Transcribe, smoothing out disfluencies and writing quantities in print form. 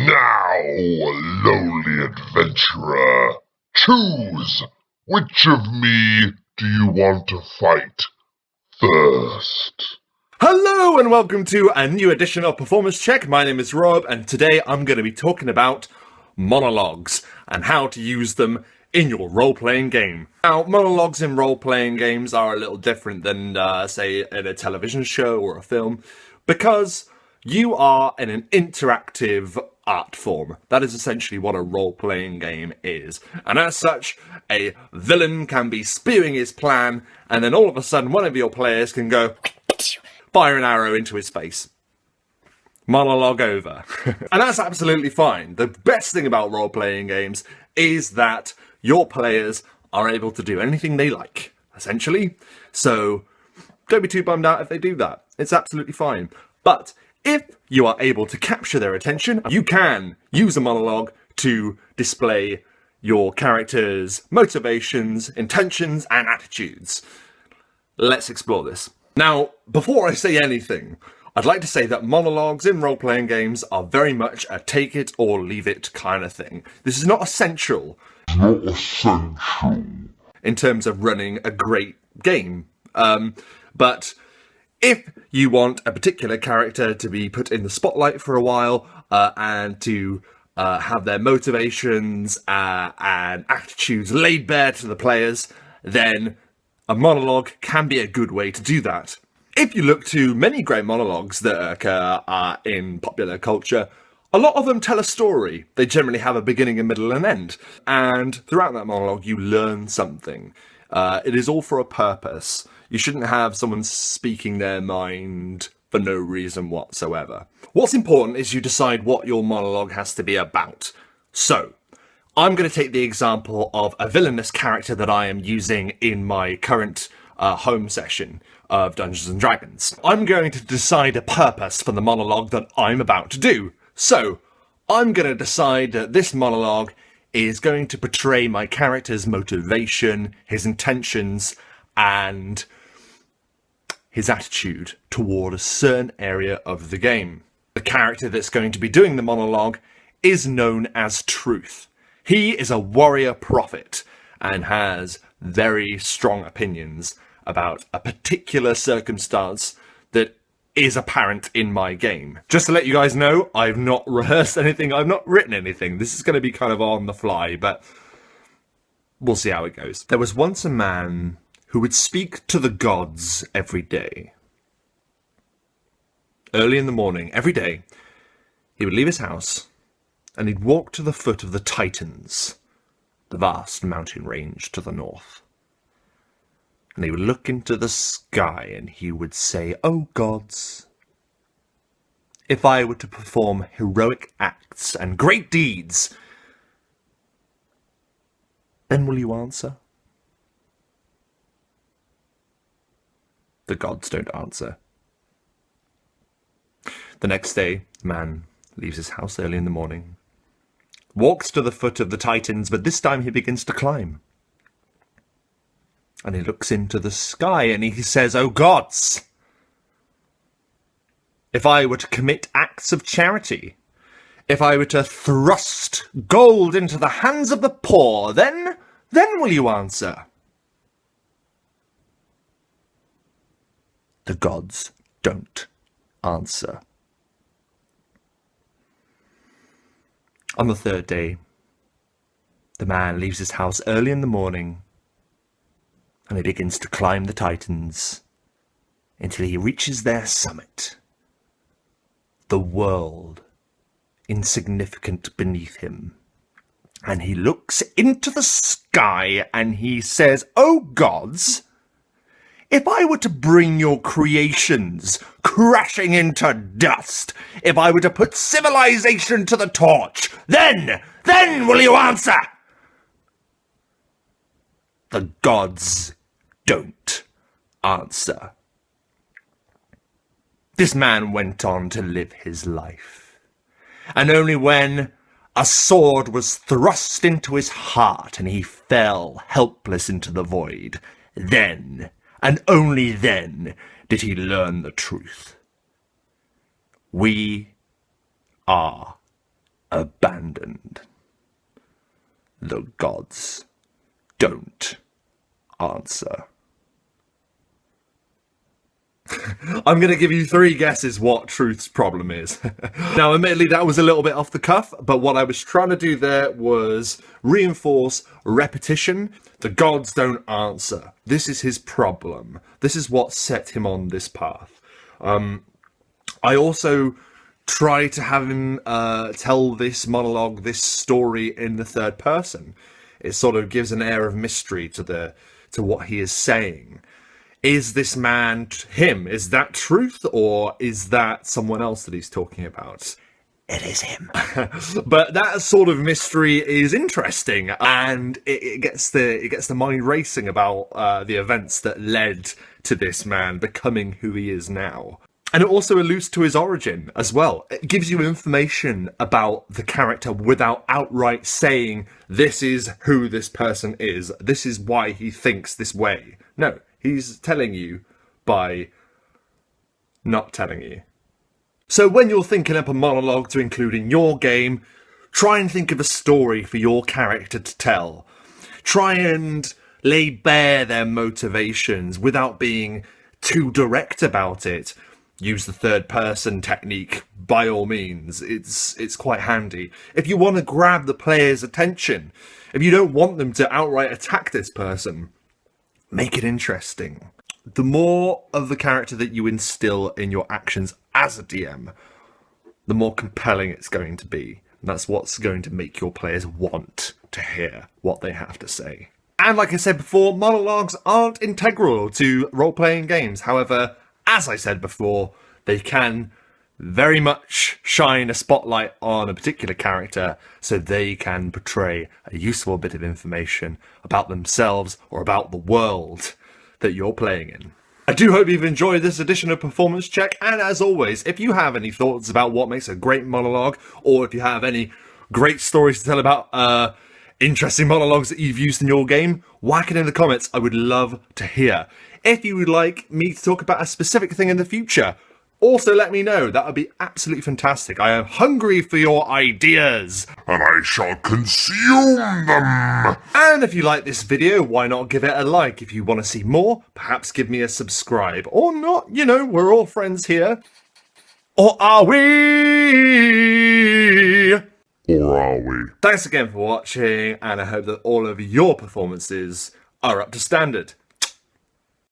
Now, lowly adventurer, choose which of me do you want to fight first? Hello and welcome to a new edition of Performance Check. My name is Rob and today I'm going to be talking about monologues and how to use them in your role-playing game. Now, monologues in role-playing games are a little different than, say, in a television show or a film, because you are in an interactive art form. That is essentially what a role-playing game is. And as such, a villain can be spewing his plan, and then all of a sudden one of your players can go fire an arrow into his face. Monologue over. And that's absolutely fine. The best thing about role-playing games is that your players are able to do anything they like, essentially. So don't be too bummed out if they do that. It's absolutely fine. But if you are able to capture their attention, you can use a monologue to display your character's motivations, intentions, and attitudes. Let's explore this. Now, before I say anything, I'd like to say that monologues in role-playing games are very much a take it or leave it kind of thing. This is not essential. In terms of running a great game. But if you want a particular character to be put in the spotlight for a while and to have their motivations and attitudes laid bare to the players, then a monologue can be a good way to do that. If you look to many great monologues that occur in popular culture, a lot of them tell a story. They generally have a beginning, a middle, and end. And throughout that monologue, you learn something. It is all for a purpose. You shouldn't have someone speaking their mind for no reason whatsoever. What's important is you decide what your monologue has to be about. So, I'm going to take the example of a villainous character that I am using in my current home session of Dungeons & Dragons. I'm going to decide a purpose for the monologue that I'm about to do. So, I'm going to decide that this monologue is going to portray my character's motivation, his intentions, and his attitude toward a certain area of the game. The character that's going to be doing the monologue is known as Truth. He is a warrior prophet and has very strong opinions about a particular circumstance that is apparent in my game. Just to let you guys know, I've not rehearsed anything, I've not written anything. This is going to be kind of on the fly, but we'll see how it goes. There was once a man who would speak to the gods every day. Early in the morning, every day, he would leave his house and he'd walk to the foot of the Titans, the vast mountain range to the north. And he would look into the sky and he would say, "Oh gods, if I were to perform heroic acts and great deeds, then will you answer?" The gods don't answer. The next day, the man leaves his house early in the morning, walks to the foot of the Titans, but this time he begins to climb. And he looks into the sky and he says, "Oh gods, if I were to commit acts of charity, if I were to thrust gold into the hands of the poor, then will you answer?" The gods don't answer. On the third day, the man leaves his house early in the morning and he begins to climb the Titans until he reaches their summit. The world insignificant beneath him. And he looks into the sky and he says, "Oh gods, if I were to bring your creations crashing into dust, if I were to put civilization to the torch, then will you answer?" The gods don't answer. This man went on to live his life, and only when a sword was thrust into his heart and he fell helpless into the void, then, and only then, did he learn the truth. We are a The gods don't answer. I'm going to give you 3 guesses what Truth's problem is. Now, admittedly, that was a little bit off the cuff, but what I was trying to do there was reinforce repetition. The gods don't answer. This is his problem. This is what set him on this path. I also try to have him tell this monologue, this story in the third person. It sort of gives an air of mystery to what he is saying. Is this man him? Is that Truth, or is that someone else that he's talking about? It is him. But that sort of mystery is interesting, and it gets the mind racing about the events that led to this man becoming who he is now. And it also alludes to his origin as well. It gives you information about the character without outright saying, this is who this person is, this is why he thinks this way. No, he's telling you by not telling you. So when you're thinking up a monologue to include in your game, try and think of a story for your character to tell. Try and lay bare their motivations without being too direct about it. Use the third person technique by all means. It's quite handy. If you want to grab the player's attention, if you don't want them to outright attack this person, make it interesting. The more of the character that you instill in your actions as a DM, the more compelling it's going to be. And that's what's going to make your players want to hear what they have to say. And like I said before, monologues aren't integral to role-playing games. However, as I said before, they can very much shine a spotlight on a particular character so they can portray a useful bit of information about themselves or about the world that you're playing in. I do hope you've enjoyed this edition of Performance Check, and as always, if you have any thoughts about what makes a great monologue, or if you have any great stories to tell about interesting monologues that you've used in your game, whack it in the comments. I would love to hear. If you would like me to talk about a specific thing in the future, also let me know. That would be absolutely fantastic. I am hungry for your ideas. And I shall consume them. And if you like this video, why not give it a like? If you want to see more, perhaps give me a subscribe. Or not, you know, we're all friends here. Or are we? Or are we? Thanks again for watching, and I hope that all of your performances are up to standard.